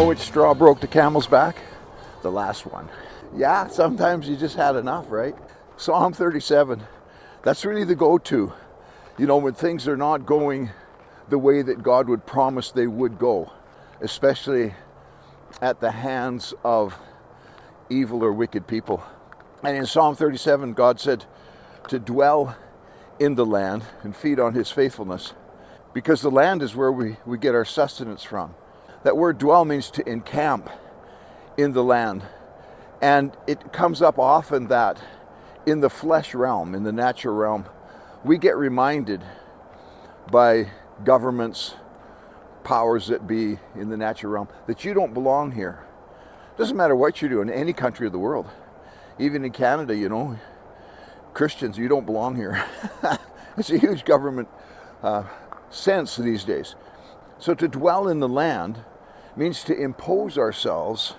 which straw broke the camel's back? The last one. Yeah, sometimes you just had enough, right? Psalm 37, that's really the go-to. You know, when things are not going the way that God would promise they would go, especially at the hands of evil or wicked people. And in Psalm 37, God said to dwell in the land and feed on his faithfulness, because the land is where we get our sustenance from. That word dwell means to encamp in the land. And it comes up often that in the flesh realm, in the natural realm, we get reminded by governments, powers that be in the natural realm, that you don't belong here. Doesn't matter what you do in any country of the world. Even in Canada, you know, Christians, you don't belong here. It's a huge government sense these days. So to dwell in the land means to impose ourselves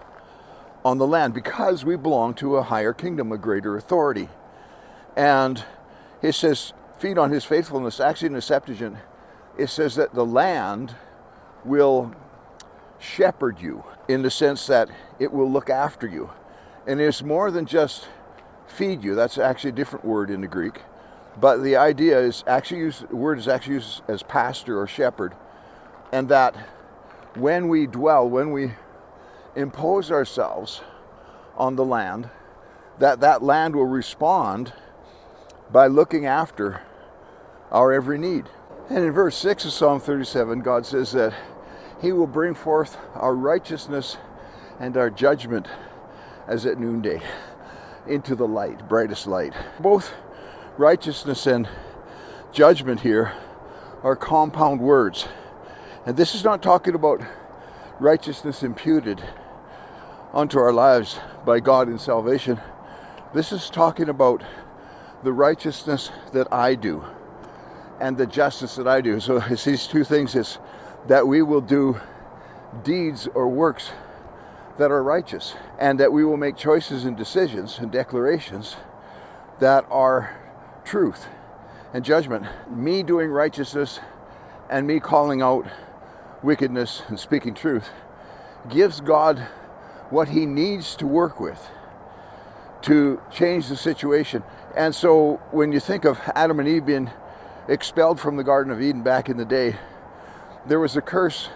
on the land because we belong to a higher kingdom, a greater authority. And it says, feed on his faithfulness. Actually in the Septuagint, it says that the land will shepherd you in the sense that it will look after you. And it's more than just feed you. That's actually a different word in the Greek. But the idea is actually used, the word is actually used as pastor or shepherd. And that when we dwell, when we impose ourselves on the land, that land will respond by looking after our every need. And in verse 6 of Psalm 37, God says that he will bring forth our righteousness and our judgment as at noonday into the light, brightest light. Both righteousness and judgment here are compound words. And this is not talking about righteousness imputed unto our lives by God in salvation. This is talking about the righteousness that I do and the justice that I do. So it's these two things, is that we will do deeds or works that are righteous, and that we will make choices and decisions and declarations that are truth and judgment. Me doing righteousness and me calling out wickedness and speaking truth gives God what he needs to work with to change the situation. And so when you think of Adam and Eve being expelled from the Garden of Eden back in the day, there was a curse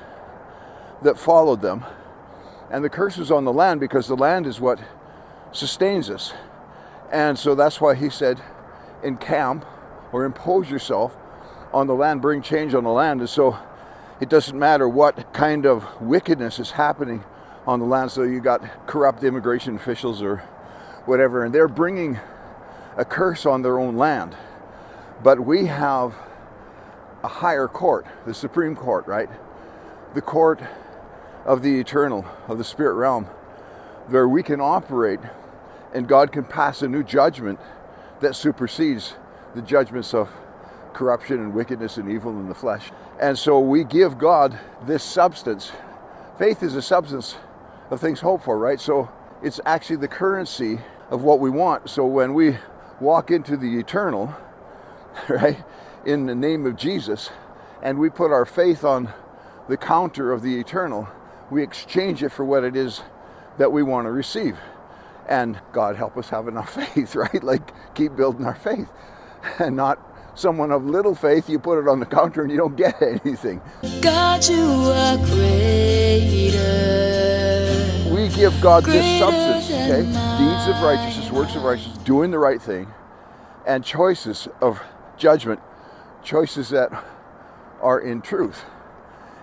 that followed them. And the curse was on the land because the land is what sustains us. And so that's why he said, encamp or impose yourself on the land, bring change on the land. And so it doesn't matter what kind of wickedness is happening on the land. So you got corrupt immigration officials or whatever, and they're bringing a curse on their own land. But we have a higher court, the Supreme Court, right? The court of the eternal, of the spirit realm, where we can operate and God can pass a new judgment that supersedes the judgments of corruption and wickedness and evil in the flesh. And so we give God this substance. Faith is a substance of things hoped for, right? So it's actually the currency of what we want. So when we walk into the eternal, right, in the name of Jesus, and we put our faith on the counter of the eternal, we exchange it for what it is that we want to receive. And God help us have enough faith, right? Like, keep building our faith. And not someone of little faith, you put it on the counter and you don't get anything. God, you are greater. We give God this substance, okay? Deeds of righteousness, works of righteousness, doing the right thing, and choices of judgment, choices that are in truth.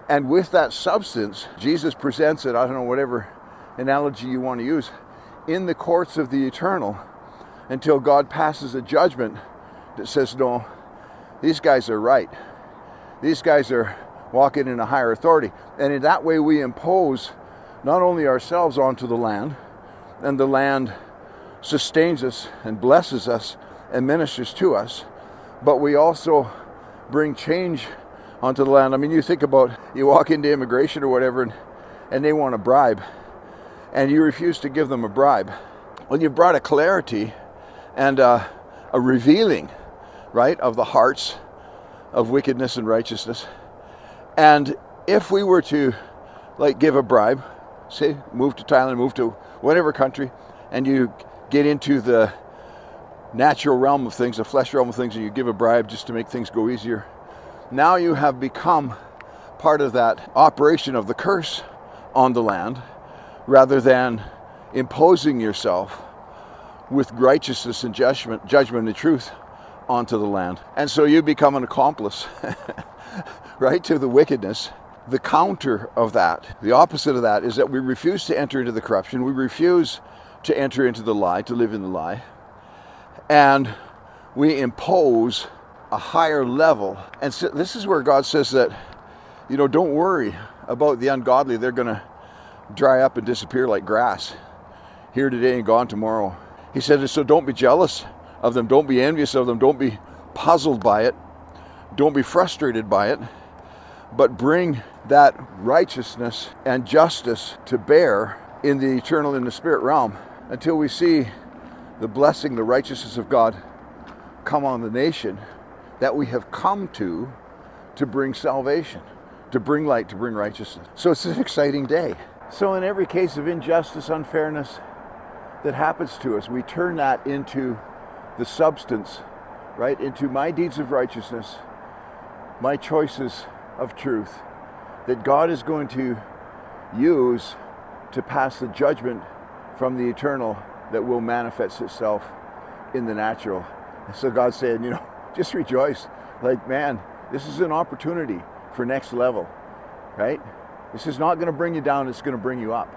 And with that substance, Jesus presents it, I don't know, whatever analogy you want to use, in the courts of the eternal until God passes a judgment that says, no, these guys are right. These guys are walking in a higher authority. And in that way we impose not only ourselves onto the land, and the land sustains us and blesses us and ministers to us, but we also bring change onto the land. I mean, you think about, you walk into immigration or whatever, and they want a bribe, and you refuse to give them a bribe. Well, you've brought a clarity and a revealing, right, of the hearts of wickedness and righteousness. And if we were to, like, give a bribe, say move to Thailand, move to whatever country, and you get into the natural realm of things, the flesh realm of things, and you give a bribe just to make things go easier. Now you have become part of that operation of the curse on the land, rather than imposing yourself with righteousness and judgment and truth onto the land. And so you become an accomplice, right, to the wickedness. The counter of that, the opposite of that, is that we refuse to enter into the corruption. We refuse to enter into the lie, to live in the lie. And we impose a higher level. And so this is where God says that, don't worry about the ungodly. They're going to dry up and disappear like grass, here today and gone tomorrow. He said, so don't be jealous of them. Don't be envious of them. Don't be puzzled by it. Don't be frustrated by it. But bring that righteousness and justice to bear in the eternal, in the spirit realm, until we see the blessing, the righteousness of God come on the nation that we have come to bring salvation, to bring light, to bring righteousness. So it's an exciting day. So in every case of injustice, unfairness that happens to us, we turn that into the substance, right? Into my deeds of righteousness, my choices of truth, that God is going to use to pass the judgment from the eternal that will manifest itself in the natural. And so God's saying, just rejoice. Like, man, this is an opportunity for next level, right? This is not going to bring you down, it's going to bring you up.